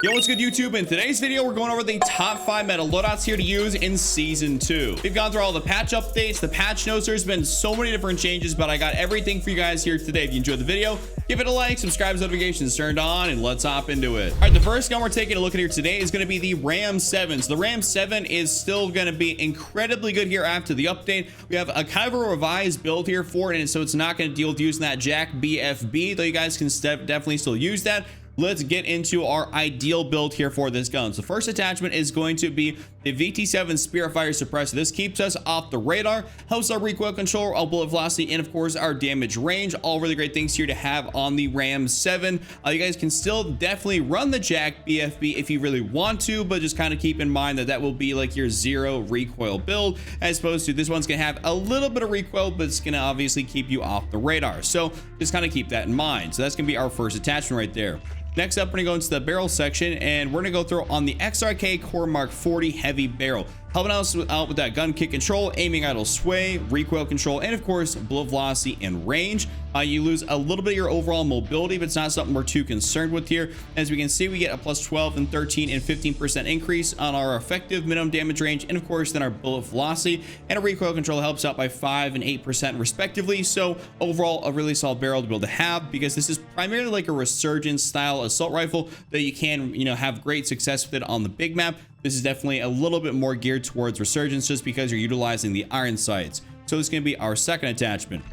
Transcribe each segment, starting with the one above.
Yo, what's good, YouTube? In today's video, we're going over the top 5 meta loadouts here to use in Season 2. We've gone through all the patch updates, the patch notes. There's been so many different changes, but I got everything for you guys here today. If you enjoyed the video, give it a like, subscribe, notifications turned on, and let's hop into it. All right, the first gun we're taking a look at here today is going to be the Ram 7. So the Ram 7 is still going to be incredibly good here after the update. We have a kind of a revised build here for it, and so it's not going to deal with using that Jack BFB, though you guys can definitely still use that. Let's get into our ideal build here for this gun. So first attachment is going to be the VT7 Spiritfire Suppressor. This keeps us off the radar, helps our recoil control, our bullet velocity, and of course our damage range. All really great things here to have on the Ram 7. You guys can still definitely run the Jack BFB if you really want to, but just kind of keep in mind that that will be like your zero recoil build, as opposed to this one's gonna have a little bit of recoil, but it's gonna obviously keep you off the radar. So just kind of keep that in mind. So that's gonna be our first attachment right there. Next up, we're gonna go into the barrel section, and we're gonna go through on the XRK Core Mark 40 heavy barrel, helping us out with that gun kick control, aiming idle sway, recoil control, and of course bullet velocity and range. You lose a little bit of your overall mobility, but it's not something we're too concerned with here. As we can see, we get a plus 12 and 13 and 15% increase on our effective minimum damage range, and of course then our bullet velocity and a recoil control helps out by 5 and 8% respectively. So overall, a really solid barrel to be able to have, because this is primarily like a resurgence style assault rifle that you can, have great success with it on the big map. This is definitely a little bit more geared towards resurgence just because you're utilizing the iron sights. So this is going to be our second attachment.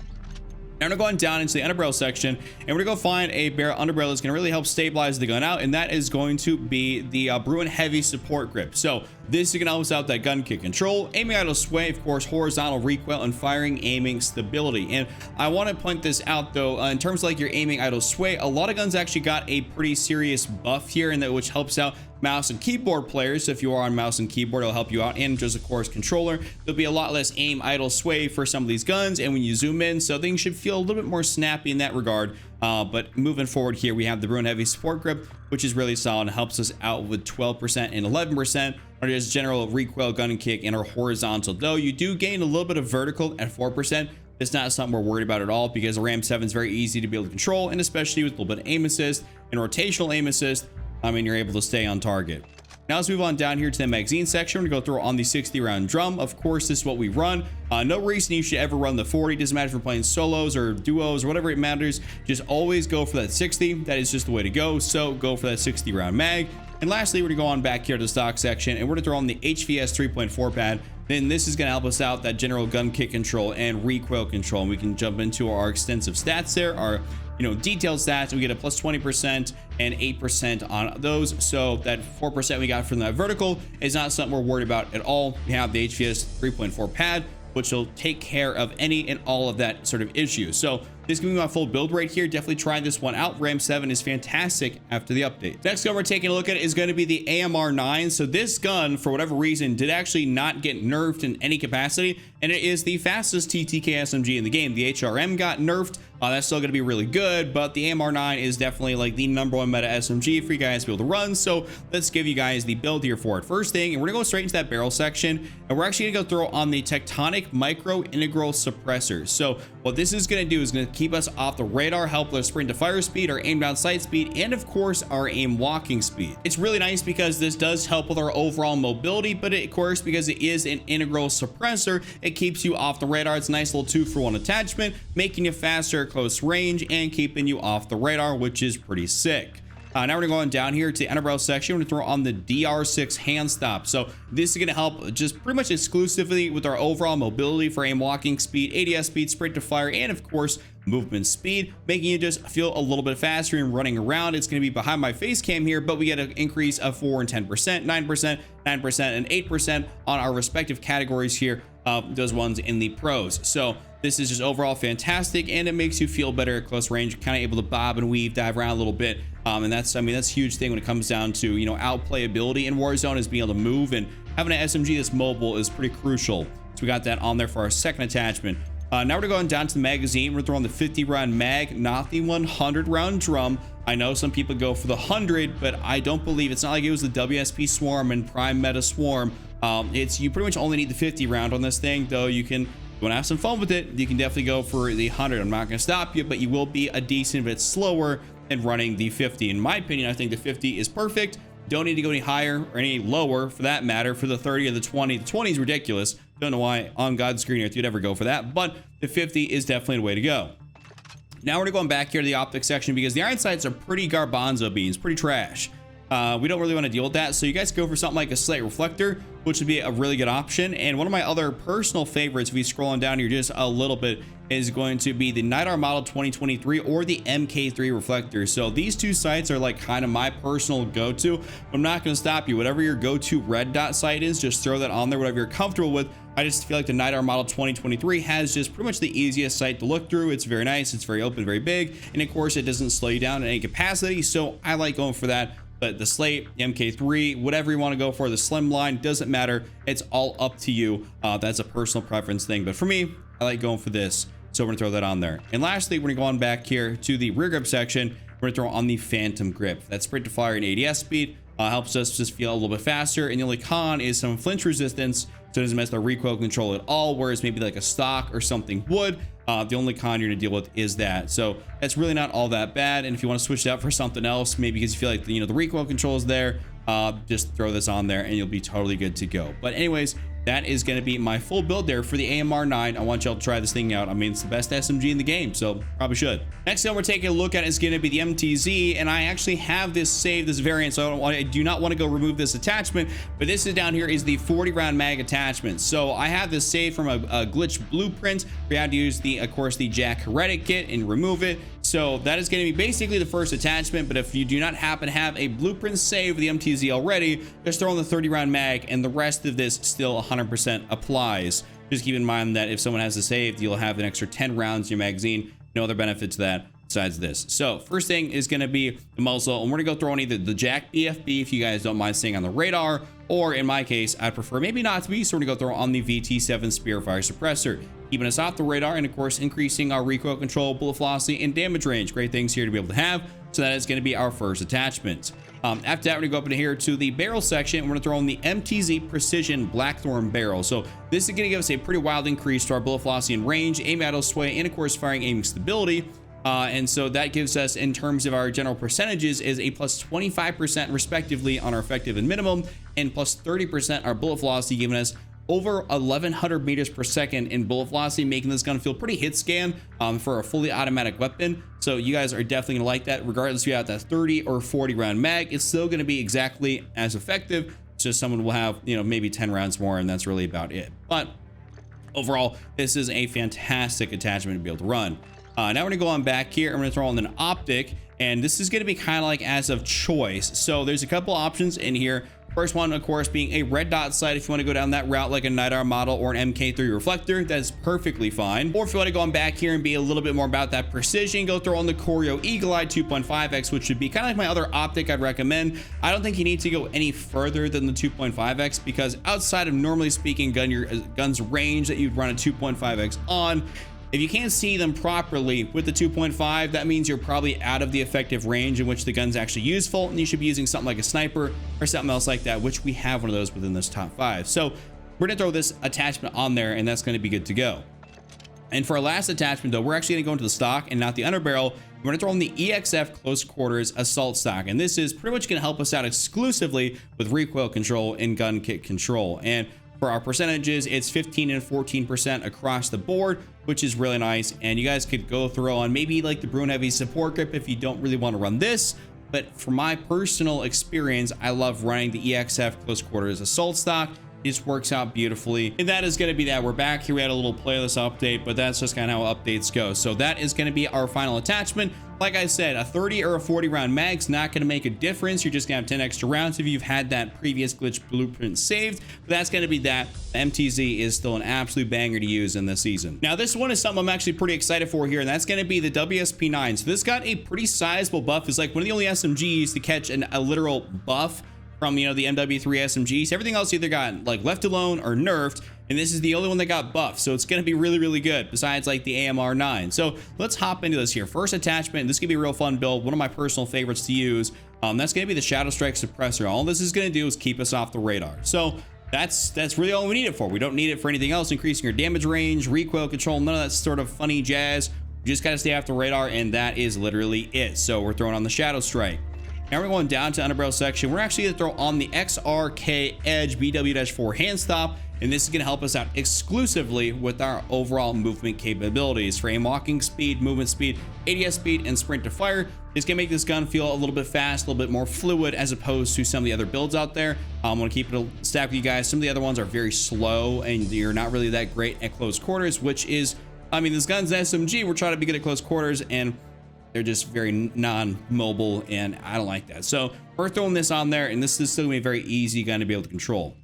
Now we're going down into the underbarrel section, and we're gonna go find a barrel underbarrel that's gonna really help stabilize the gun out, and that is going to be the Bruin Heavy Support Grip. So this is gonna help us out that gun kick control, aiming idle sway, of course, horizontal recoil, and firing aiming stability. And I want to point this out though, in terms of like your aiming idle sway, a lot of guns actually got a pretty serious buff here, and that which helps out mouse and keyboard players. So if you are on mouse and keyboard, it'll help you out, and just of course controller, there'll be a lot less aim idle sway for some of these guns, and when you zoom in, so things should feel a little bit more snappy in that regard. But moving forward here, we have the Bruin Heavy Support Grip, which is really solid and helps us out with 12% and 11% or just general recoil, gun and kick, and our horizontal. Though you do gain a little bit of vertical at 4%. It's not something we're worried about at all, because the Ram 7 is very easy to be able to control, and especially with a little bit of aim assist and rotational aim assist, you're able to stay on target. Now let's move on down here to the magazine section. We're gonna go through on the 60 round drum. Of course, this is what we run. No reason you should ever run the 40. Doesn't matter if you're playing solos or duos or whatever it matters. Just always go for that 60. That is just the way to go. So go for that 60 round mag. And lastly, we're gonna go on back here to the stock section, and we're gonna throw on the HVS 3.4 pad. Then this is going to help us out that general gun kick control and recoil control, and we can jump into our extensive stats there, our detailed stats. We get a plus 20% and 8% on those, so that 4% we got from that vertical is not something we're worried about at all. We have the HVS 3.4 pad, which will take care of any and all of that sort of issue. So this is gonna be my full build right here. Definitely try this one out. Ram 7 is fantastic after the update. Next gun we're taking a look at is going to be the AMR 9. So this gun, for whatever reason, did actually not get nerfed in any capacity, and it is the fastest TTK SMG in the game. The HRM got nerfed. That's still going to be really good, but the AMR 9 is definitely like the #1 meta SMG for you guys to be able to run. So let's give you guys the build here for it. First thing, and we're gonna go straight into that barrel section, and we're actually gonna go throw on the Tectonic Micro Integral Suppressor. So what this is going to do is going to keep us off the radar, help with our sprint to fire speed, our aim down sight speed, and of course our aim walking speed. It's really nice because this does help with our overall mobility, but of course, because it is an integral suppressor, it keeps you off the radar. It's a nice little 2-for-1 attachment, making you faster at close range and keeping you off the radar, which is pretty sick. Now we're going down here to the underbarrel section. We're going to throw on the DR6 hand stop. So this is going to help just pretty much exclusively with our overall mobility for aim walking speed, ADS speed, sprint to fire, and of course movement speed, making you just feel a little bit faster and running around. It's going to be behind my face cam here, but we get an increase of 4 and 10%, 9%, 9%, and 8% on our respective categories here. Those ones in the pros. So this is just overall fantastic, and it makes you feel better at close range, kind of able to bob and weave, dive around a little bit. And that's a huge thing when it comes down to, outplayability in Warzone, is being able to move, and having an SMG that's mobile is pretty crucial. So we got that on there for our second attachment. Now we're going down to the magazine. We're throwing the 50 round mag, not the 100 round drum. I know some people go for the 100, but I don't believe it's not like it was the WSP Swarm and Prime Meta Swarm. You pretty much only need the 50 round on this thing, though you want to have some fun with it, you can definitely go for the 100. I'm not going to stop you, but you will be a decent bit slower than running the 50. In my opinion, I think the 50 is perfect. Don't need to go any higher or any lower for that matter for the 30 or the 20. The 20 is ridiculous. Don't know why on God's green earth you'd ever go for that, but the 50 is definitely the way to go. Now we're going back here to the optics section because the iron sights are pretty garbanzo beans, pretty trash. We don't really want to deal with that, so you guys go for something like a slate reflector, which would be a really good option. And one of my other personal favorites, if we scrolling down here just a little bit, is going to be the NIDAR model 2023 or the MK3 reflector. So these two sights are like kind of my personal go-to. I'm not going to stop you. Whatever your go-to red dot sight is, just throw that on there, whatever you're comfortable with. I just feel like the NIDAR model 2023 has just pretty much the easiest sight to look through. It's very nice, it's very open, very big, and of course it doesn't slow you down in any capacity, so I like going for that. But the slate, the MK3, whatever you want to go for, the slimline, doesn't matter. It's all up to you. That's a personal preference thing. But for me, I like going for this. So we're gonna throw that on there. And lastly, we're gonna go on back here to the rear grip section. We're gonna throw on the Phantom grip. That sprint to fire and ADS speed helps us just feel a little bit faster. And the only con is some flinch resistance. So it doesn't mess with our recoil control at all. Whereas maybe like a stock or something would. The only con you're gonna deal with is that. So that's really not all that bad. And if you want to switch it out for something else, maybe because you feel like the recoil control is there, just throw this on there and you'll be totally good to go. But anyways, that is going to be my full build there for the AMR9. I want y'all to try this thing out. I mean, it's the best SMG in the game, so probably should. Next thing we're taking a look at is going to be the MTZ, and I actually have this saved, this variant, so I do not want to go remove this attachment, but this is down here is the 40 round mag attachment. So I have this saved from a glitch blueprint. We had to use the, of course, the Jack Heretic kit and remove it. So that is going to be basically the first attachment, but if you do not happen to have a blueprint save with the MTZ already, just throw in the 30 round mag and the rest of this still 100% applies. Just keep in mind that if someone has a save, you'll have an extra 10 rounds in your magazine. No other benefit to that besides this. So first thing is going to be the muzzle, and we're going to go throw on either the Jack BFB if you guys don't mind staying on the radar, or in my case, I'd prefer maybe not to be, so we're going to go throw on the VT7 Spearfire suppressor, keeping us off the radar and of course increasing our recoil control, bullet velocity, and damage range. Great things here to be able to have. So that is going to be our first attachment. After that, we're gonna go up in here to the barrel section. We're gonna throw in the MTZ Precision Blackthorn barrel. So this is gonna give us a pretty wild increase to our bullet velocity and range, aim idle sway, and of course firing aiming stability. And so that gives us, in terms of our general percentages, is a plus 25% respectively on our effective and minimum, and plus 30% our bullet velocity, giving us over 1100 meters per second in bullet velocity, making this gun feel pretty hit scan for a fully automatic weapon. So you guys are definitely gonna like that. Regardless if you have that 30 or 40 round mag, it's still gonna be exactly as effective. It's just someone will have, maybe 10 rounds more, and that's really about it. But overall, this is a fantastic attachment to be able to run. Now we're gonna go on back here. I'm gonna throw on an optic, and this is gonna be kind of like as of choice. So there's a couple options in here. First one, of course, being a red dot sight. If you want to go down that route like a NIDAR model or an MK3 reflector, that's perfectly fine. Or if you want to go on back here and be a little bit more about that precision, go throw on the Corio Eagle Eye 2.5x, which would be kind of like my other optic I'd recommend. I don't think you need to go any further than the 2.5x, because outside of normally speaking your gun's range that you'd run a 2.5x on, if you can't see them properly with the 2.5, that means you're probably out of the effective range in which the gun's actually useful, and you should be using something like a sniper or something else like that, which we have one of those within this top 5. So we're gonna throw this attachment on there, and that's gonna be good to go. And for our last attachment though, we're actually gonna go into the stock and not the underbarrel. We're gonna throw in the EXF Close Quarters Assault Stock, and this is pretty much gonna help us out exclusively with recoil control and gun kit control. And for our percentages, it's 15 and 14% across the board, which is really nice. And you guys could go throw on maybe like the Brune Heavy Support Grip if you don't really want to run this. But for my personal experience, I love running the EXF Close Quarters Assault Stock. It just works out beautifully. And that is going to be that. We're back here. We had a little playlist update, but that's just kind of how updates go. So that is going to be our final attachment. Like I said, a 30 or a 40 round mag's not going to make a difference. You're just going to have 10 extra rounds if you've had that previous glitch blueprint saved. But that's going to be that. The MTZ is still an absolute banger to use in this season. Now, this one is something I'm actually pretty excited for here, and that's going to be the WSP9. So this got a pretty sizable buff. It's like one of the only SMGs to catch a literal buff from the MW3 SMGs. Everything else either got like left alone or nerfed, and this is the only one that got buffed, so it's going to be really, really good besides like the AMR9. So let's hop into this here. First attachment, this could be a real fun build, one of my personal favorites to use. That's going to be the Shadow Strike Suppressor. All this is going to do is keep us off the radar. So that's really all we need it for. We don't need it for anything else, increasing your damage range, recoil control, none of that sort of funny jazz. You just got to stay off the radar, and that is literally it. So we're throwing on the Shadow Strike. Now we're going down to underbarrel section. We're actually gonna throw on the XRK Edge BW-4 hand stop, and this is going to help us out exclusively with our overall movement capabilities for aim walking speed, movement speed, ADS speed, and sprint to fire. It's going to make this gun feel a little bit fast, a little bit more fluid as opposed to some of the other builds out there. I'm going to keep it a stack with you guys. Some of the other ones are very slow and you're not really that great at close quarters, which is, I mean, this gun's an SMG. We're trying to be good at close quarters and they're just very non-mobile, and I don't like that. So we're throwing this on there, and this is still going to be a very easy gun to be able to control.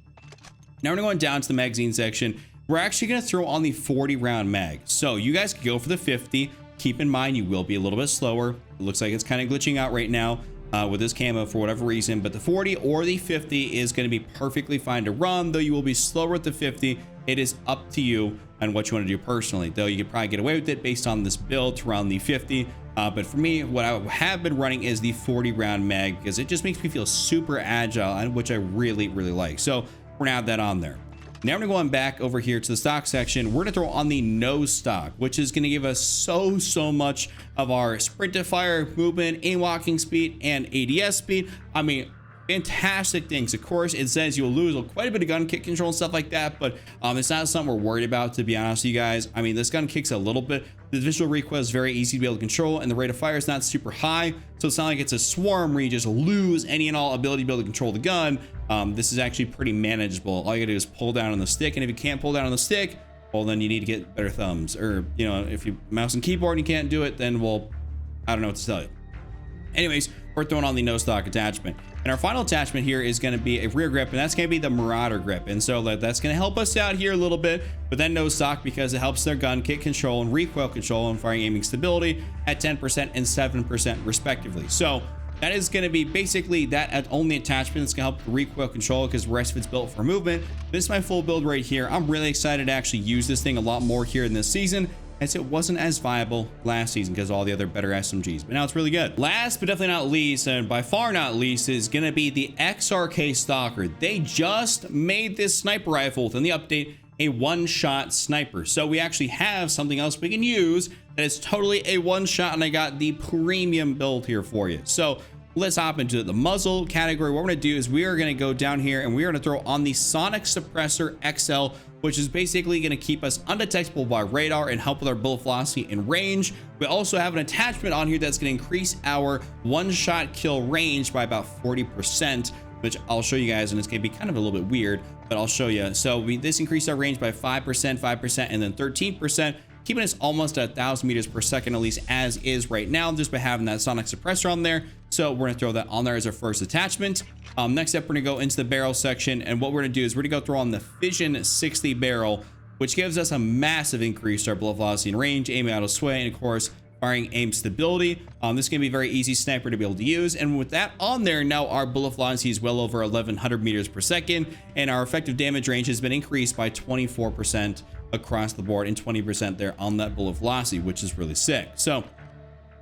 Now we're going down to the magazine section. We're actually going to throw on the 40 round mag. So you guys can go for the 50. Keep in mind, you will be a little bit slower. It looks like it's kind of glitching out right now with this camo for whatever reason, but the 40 or the 50 is going to be perfectly fine to run, though you will be slower with the 50. It is up to you on what you want to do personally, though you could probably get away with it based on this build to run the 50. But for me, what I have been running is the 40 round mag because it just makes me feel super agile, and which I really like. So we're gonna have that on there. Now we're going back over here to the stock section. We're gonna throw on the nose stock, which is gonna give us so much of our sprint to fire, movement, aim walking speed, and ADS speed. I mean, fantastic things. Of course, it says you'll lose quite a bit of gun kick control and stuff like that, but it's not something we're worried about, to be honest with you guys. I mean, this gun kicks a little bit. The visual recoil is very easy to be able to control, and the rate of fire is not super high, so it's not like it's a swarm where you just lose any and all ability to be able to control the gun. This is actually pretty manageable. All you gotta do is pull down on the stick, and if you can't pull down on the stick, well, then you need to get better thumbs, or, you know, if you mouse and keyboard and you can't do it, then, well, I don't know what to tell you. Anyways, we're throwing on the no stock attachment, and our final attachment here is going to be a rear grip, and that's going to be the Marauder grip, and so that's going to help us out here a little bit, but then no stock because it helps their gun kick control and recoil control and firing aiming stability at 10% and 7% respectively. So that is going to be basically that only attachment that's going to help the recoil control because the rest of it's built for movement. This is my full build right here. I'm really excited to actually use this thing a lot more here in this season, as it wasn't as viable last season because of all the other better SMGs, but now it's really good. Last but definitely not least, and by far not least, is gonna be the XRK Stalker. They just made this sniper rifle within the update a one-shot sniper, so we actually have something else we can use that is totally a one-shot, and I got the premium build here for you. So let's hop into the muzzle category. What we're gonna do is we are gonna go down here and we're gonna throw on the Sonic Suppressor XL, which is basically going to keep us undetectable by radar and help with our bullet velocity and range. We also have an attachment on here that's going to increase our one-shot kill range by about 40%, which I'll show you guys, and it's going to be kind of a little bit weird, but I'll show you. So this increased our range by 5%, and then 13%, keeping us almost at 1,000 meters per second, at least as is right now, just by having that Sonic Suppressor on there. So we're gonna throw that on there as our first attachment. Next up, we're gonna go into the barrel section, and what we're gonna do is we're gonna go throw on the Fission 60 barrel, which gives us a massive increase to our bullet velocity and range, aim out of sway, and of course, firing aim stability. This is gonna be a very easy sniper to be able to use, and with that on there, now our bullet velocity is well over 1,100 meters per second, and our effective damage range has been increased by 24% across the board and 20% there on that bullet velocity, which is really sick. So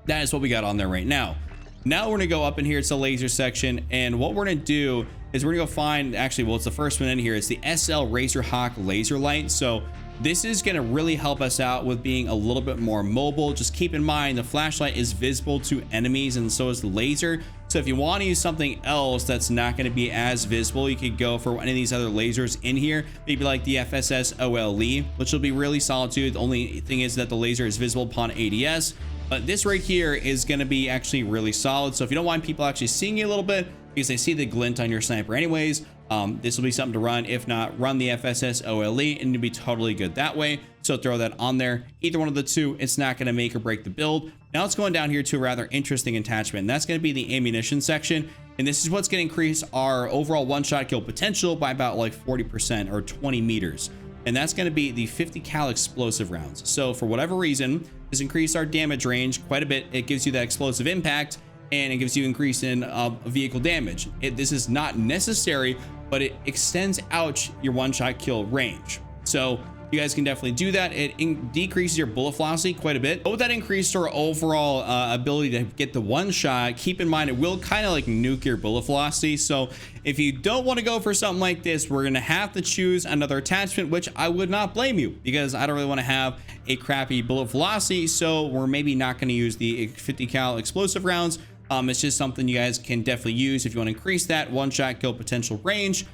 that is what we got on there right now. Now we're gonna go up in here to the laser section, and what we're gonna do is we're gonna go find, actually, well, it's the first one in here. It's the SL Razor Hawk laser light. So this is gonna really help us out with being a little bit more mobile. Just keep in mind the flashlight is visible to enemies, and so is the laser. So if you want to use something else that's not going to be as visible, you could go for any of these other lasers in here, maybe like the FSS OLE, which will be really solid too. The only thing is that the laser is visible upon ADS, but this right here is going to be actually really solid. So if you don't want people actually seeing you a little bit because they see the glint on your sniper anyways, this will be something to run. If not, run the FSS OLE and you'll be totally good that way. So throw that on there. Either one of the two, it's not going to make or break the build. Now it's going down here to a rather interesting attachment, and that's going to be the ammunition section. And this is what's going to increase our overall one-shot kill potential by about like 40% or 20 meters. And that's going to be the 50 cal explosive rounds. So for whatever reason, this increased our damage range quite a bit. It gives you that explosive impact, and it gives you increase in vehicle damage. This is not necessary, but it extends out your one-shot kill range. So you guys can definitely do that. It decreases your bullet velocity quite a bit, but with that increased our overall ability to get the one shot, keep in mind it will kind of like nuke your bullet velocity. So if you don't want to go for something like this, we're gonna have to choose another attachment, which I would not blame you, because I don't really want to have a crappy bullet velocity. So we're maybe not going to use the 50 cal explosive rounds. It's just something you guys can definitely use if you want to increase that one-shot kill potential range.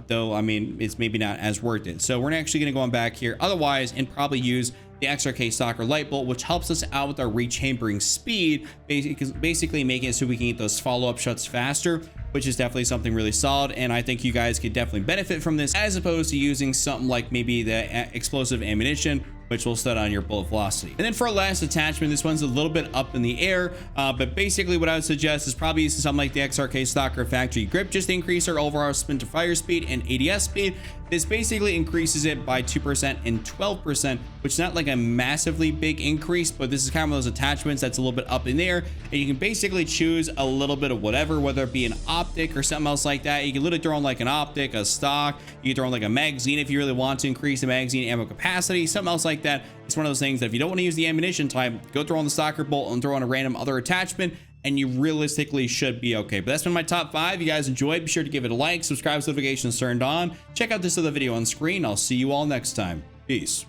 Though, I mean, it's maybe not as worth it. So we're actually going to go on back here otherwise and probably use the XRK Stalker Light Bolt, which helps us out with our rechambering speed, basically making it so we can get those follow-up shots faster, which is definitely something really solid. And I think you guys could definitely benefit from this as opposed to using something like maybe the explosive ammunition, which will stud on your bullet velocity. And then for our last attachment, this one's a little bit up in the air, but basically what I would suggest is probably using something like the XRK Stalker Factory Grip, just to increase our overall spin to fire speed and ADS speed. This basically increases it by 2% and 12%, which is not like a massively big increase, but this is kind of one of those attachments that's a little bit up in there, and you can basically choose a little bit of whatever, whether it be an optic or something else like that. You can literally throw in like an optic, a stock, you can throw in like a magazine if you really want to increase the magazine ammo capacity, something else like that. It's one of those things that if you don't want to use the ammunition type, go throw on the Stalker Bolt and throw on a random other attachment, and you realistically should be okay. But that's been my top 5. If you guys enjoyed, be sure to give it a like, subscribe, notifications turned on. Check out this other video on screen. I'll see you all next time. Peace.